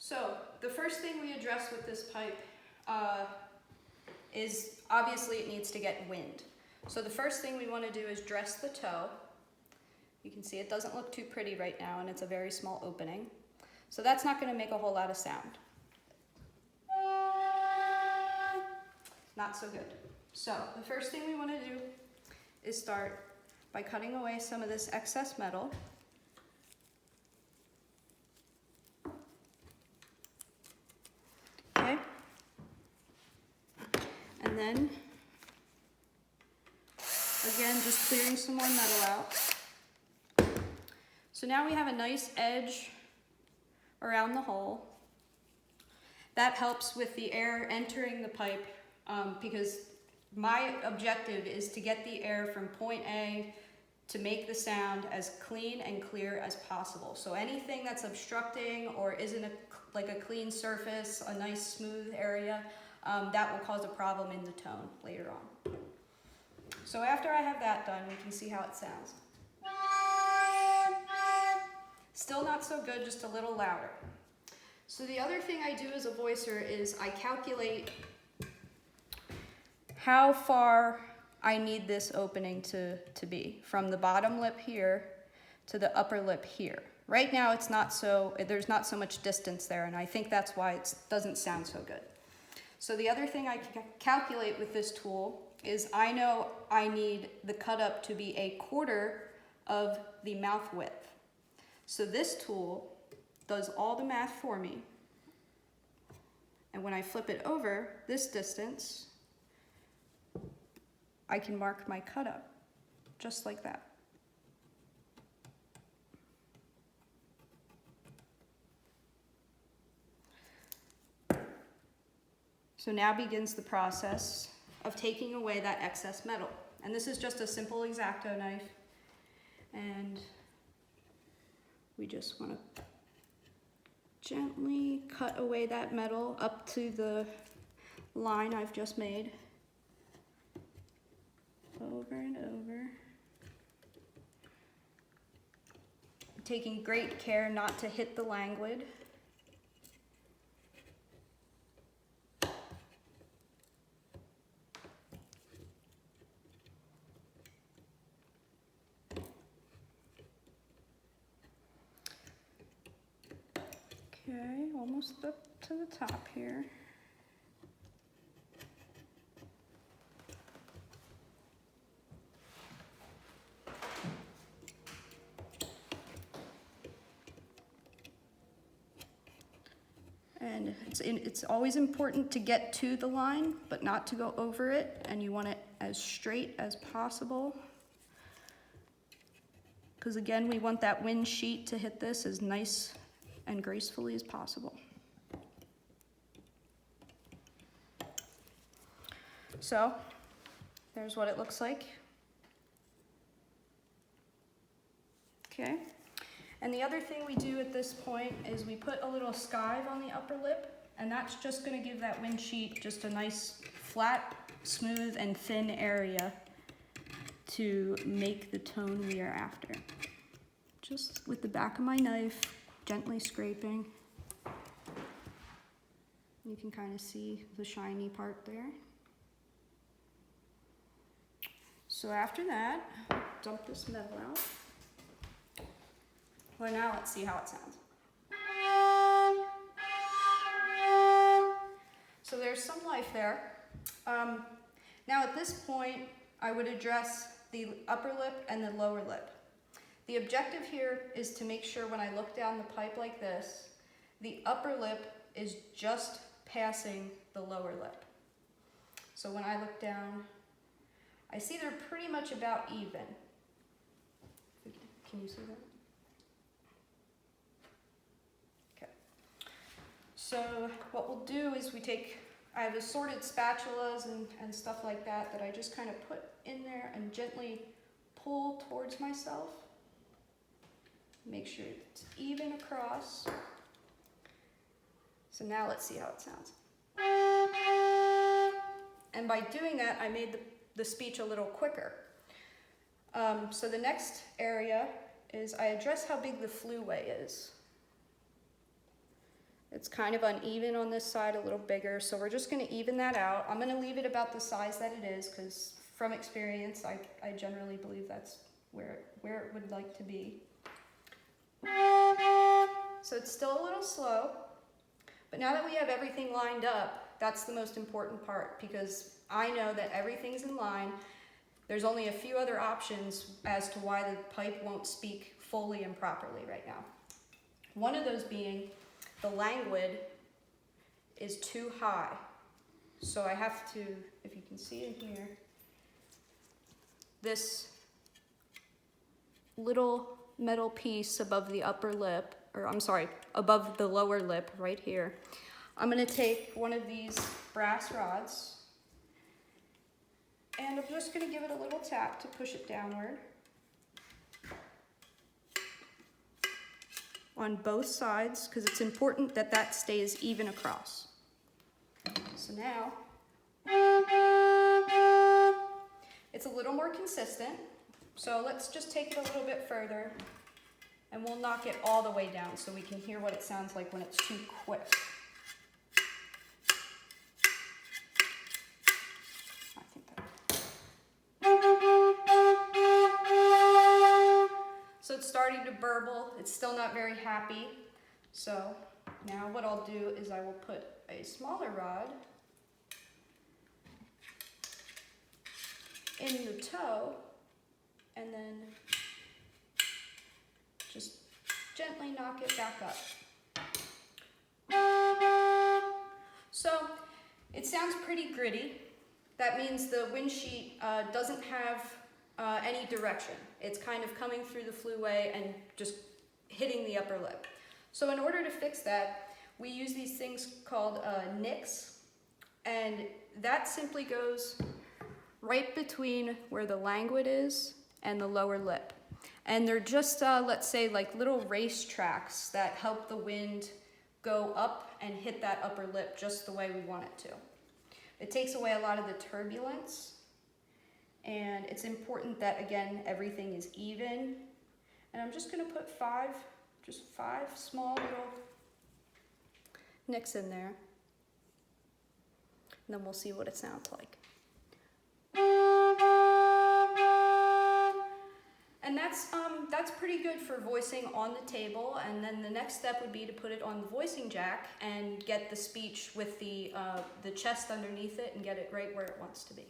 So the first thing we address with this pipe is obviously it needs to get wind. So the first thing we want to do is dress the toe. You can see it doesn't look too pretty right now and it's a very small opening. So that's not going to make a whole lot of sound. Not so good. So the first thing we want to do is start by cutting away some of this excess metal. Okay. And then, again, just clearing some more metal out. So now we have a nice edge around the hole. That helps with the air entering the pipe because my objective is to get the air from point A to make the sound as clean and clear as possible. So anything that's obstructing or isn't like a clean surface, a nice smooth area, that will cause a problem in the tone later on. So after I have that done, we can see how it sounds. Still not so good, just a little louder. So the other thing I do as a voicer is I calculate how far I need this opening to be, from the bottom lip here to the upper lip here. Right now there's not so much distance there, and I think that's why it doesn't sound so good. So the other thing I can calculate with this tool is I know I need the cut up to be 1/4 of the mouth width. So this tool does all the math for me. And when I flip it over this distance, I can mark my cut up just like that. So now begins the process of taking away that excess metal. And this is just a simple X-Acto knife. And we just want to gently cut away that metal up to the line I've just made. Over and over. Taking great care not to hit the languid. Okay, almost up to the top here. And it's always important to get to the line, but not to go over it, and you want it as straight as possible. Because again, we want that wind sheet to hit this as nice and gracefully as possible. So, there's what it looks like. Okay. And the other thing we do at this point is we put a little skive on the upper lip, and that's just going to give that wind sheet just a nice flat, smooth, and thin area to make the tone we are after. Just with the back of my knife, gently scraping. You can kind of see the shiny part there. So after that, dump this metal out. Well, now let's see how it sounds. So there's some life there. Now at this point, I would address the upper lip and the lower lip. The objective here is to make sure when I look down the pipe like this, the upper lip is just passing the lower lip. So when I look down, I see they're pretty much about even. Can you see that? So what we'll do is I have assorted spatulas and stuff like that I just kind of put in there and gently pull towards myself. Make sure it's even across. So now let's see how it sounds. And by doing that, I made the speech a little quicker. So the next area is I address how big the flue way is. It's kind of uneven on this side, a little bigger, so we're just gonna even that out. I'm gonna leave it about the size that it is, because from experience, I generally believe that's where it would like to be. So it's still a little slow, but now that we have everything lined up, that's the most important part, because I know that everything's in line. There's only a few other options as to why the pipe won't speak fully and properly right now. One of those being the languid is too high. So I have to, if you can see in here, this little metal piece above the upper lip, or I'm sorry, above the lower lip right here. I'm gonna take one of these brass rods and I'm just gonna give it a little tap to push it downward on both sides, because it's important that that stays even across. So now, it's a little more consistent. So let's just take it a little bit further and we'll knock it all the way down so we can hear what it sounds like when it's too quick. I think that. So it's starting to burble. It's still not very happy. So now what I'll do is I will put a smaller rod in the toe and then just gently knock it back up. So it sounds pretty gritty. That means the wind sheet doesn't have any direction. It's kind of coming through the fluway and just hitting the upper lip. So in order to fix that, we use these things called nicks, and that simply goes right between where the languid is and the lower lip. And they're just, let's say, like little race tracks that help the wind go up and hit that upper lip just the way we want it to. It takes away a lot of the turbulence, and it's important that, again, everything is even. And I'm just gonna put five small little nicks in there, and then we'll see what it sounds like. And that's pretty good for voicing on the table, and then the next step would be to put it on the voicing jack and get the speech with the chest underneath it and get it right where it wants to be.